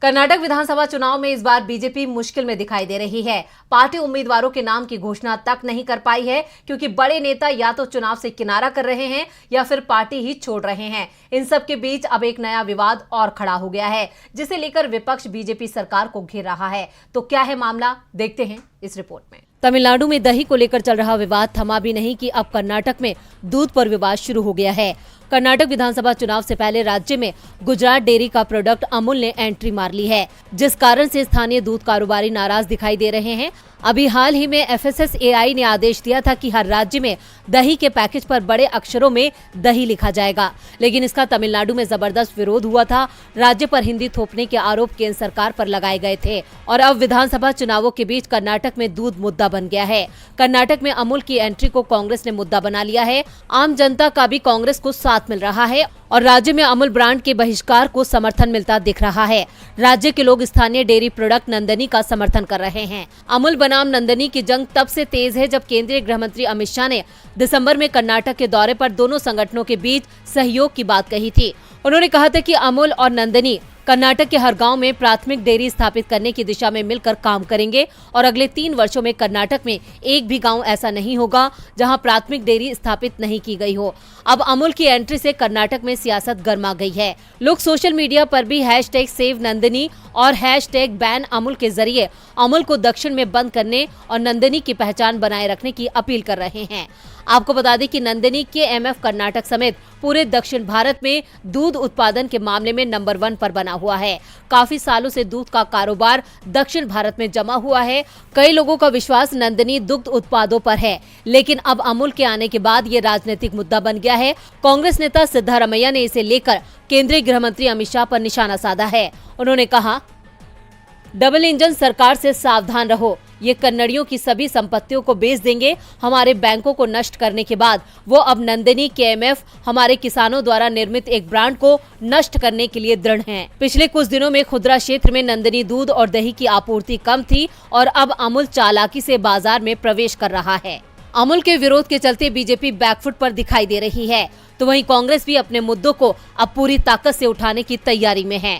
कर्नाटक विधानसभा चुनाव में इस बार बीजेपी मुश्किल में दिखाई दे रही है। पार्टी उम्मीदवारों के नाम की घोषणा तक नहीं कर पाई है क्योंकि बड़े नेता या तो चुनाव से किनारा कर रहे हैं या फिर पार्टी ही छोड़ रहे हैं। इन सब के बीच अब एक नया विवाद और खड़ा हो गया है, जिसे लेकर विपक्ष बीजेपी सरकार को घेर रहा है। तो क्या है मामला, देखते हैं इस रिपोर्ट में। तमिलनाडु में दही को लेकर चल रहा विवाद थमा भी नहीं कि अब कर्नाटक में दूध पर विवाद शुरू हो गया है। कर्नाटक विधानसभा चुनाव से पहले राज्य में गुजरात डेयरी का प्रोडक्ट अमूल ने एंट्री मार ली है, जिस कारण से स्थानीय दूध कारोबारी नाराज दिखाई दे रहे हैं। अभी हाल ही में FSSAI ने आदेश दिया था कि हर राज्य में दही के पैकेज पर बड़े अक्षरों में दही लिखा जाएगा, लेकिन इसका तमिलनाडु में जबरदस्त विरोध हुआ था। राज्य पर हिंदी थोपने के आरोप केंद्र सरकार पर लगाए गए थे और अब विधानसभा चुनावों के बीच कर्नाटक में दूध मुद्दा बन गया है। कर्नाटक में अमूल की एंट्री को कांग्रेस ने मुद्दा बना लिया है। आम जनता का भी कांग्रेस को साथ मिल रहा है और राज्य में अमूल ब्रांड के बहिष्कार को समर्थन मिलता दिख रहा है। राज्य के लोग स्थानीय डेयरी प्रोडक्ट नंदनी का समर्थन कर रहे हैं। अमूल बनाम नंदनी की जंग तब से तेज है जब केंद्रीय गृह मंत्री अमित शाह ने दिसंबर में कर्नाटक के दौरे पर दोनों संगठनों के बीच सहयोग की बात कही थी। उन्होंने कहा था कि अमूल और नंदनी कर्नाटक के हर गांव में प्राथमिक डेयरी स्थापित करने की दिशा में मिलकर काम करेंगे और अगले 3 वर्षों में कर्नाटक में एक भी गांव ऐसा नहीं होगा जहां प्राथमिक डेयरी स्थापित नहीं की गई हो। अब अमूल की एंट्री से कर्नाटक में सियासत गर्मा गई है। लोग सोशल मीडिया पर भी #सेव-नंदनी और #बैन अमूल के जरिए अमूल को दक्षिण में बंद करने और नंदनी की पहचान बनाए रखने की अपील कर रहे हैं। आपको बता दें कि नंदनी KMF कर्नाटक समेत पूरे दक्षिण भारत में दूध उत्पादन के मामले में नंबर 1 पर बना हुआ है। काफी सालों से दूध का कारोबार दक्षिण भारत में जमा हुआ है। कई लोगों का विश्वास नंदनी दुग्ध उत्पादों पर है, लेकिन अब अमूल के आने के बाद ये राजनीतिक मुद्दा बन गया है। कांग्रेस नेता सिद्धारमैया ने इसे लेकर केंद्रीय गृह मंत्री अमित शाह पर निशाना साधा है। उन्होंने कहा, डबल इंजन सरकार से सावधान रहो, ये कन्नड़ियों की सभी संपत्तियों को बेच देंगे। हमारे बैंकों को नष्ट करने के बाद वो अब नंदनी KMF हमारे किसानों द्वारा निर्मित एक ब्रांड को नष्ट करने के लिए दृढ़ हैं। पिछले कुछ दिनों में खुदरा क्षेत्र में नंदनी दूध और दही की आपूर्ति कम थी और अब अमूल चालाकी से बाजार में प्रवेश कर रहा है। अमूल के विरोध के चलते बीजेपी बैकफुट पर दिखाई दे रही है, तो वहीं कांग्रेस भी अपने मुद्दों को अब पूरी ताकत से उठाने की तैयारी में है।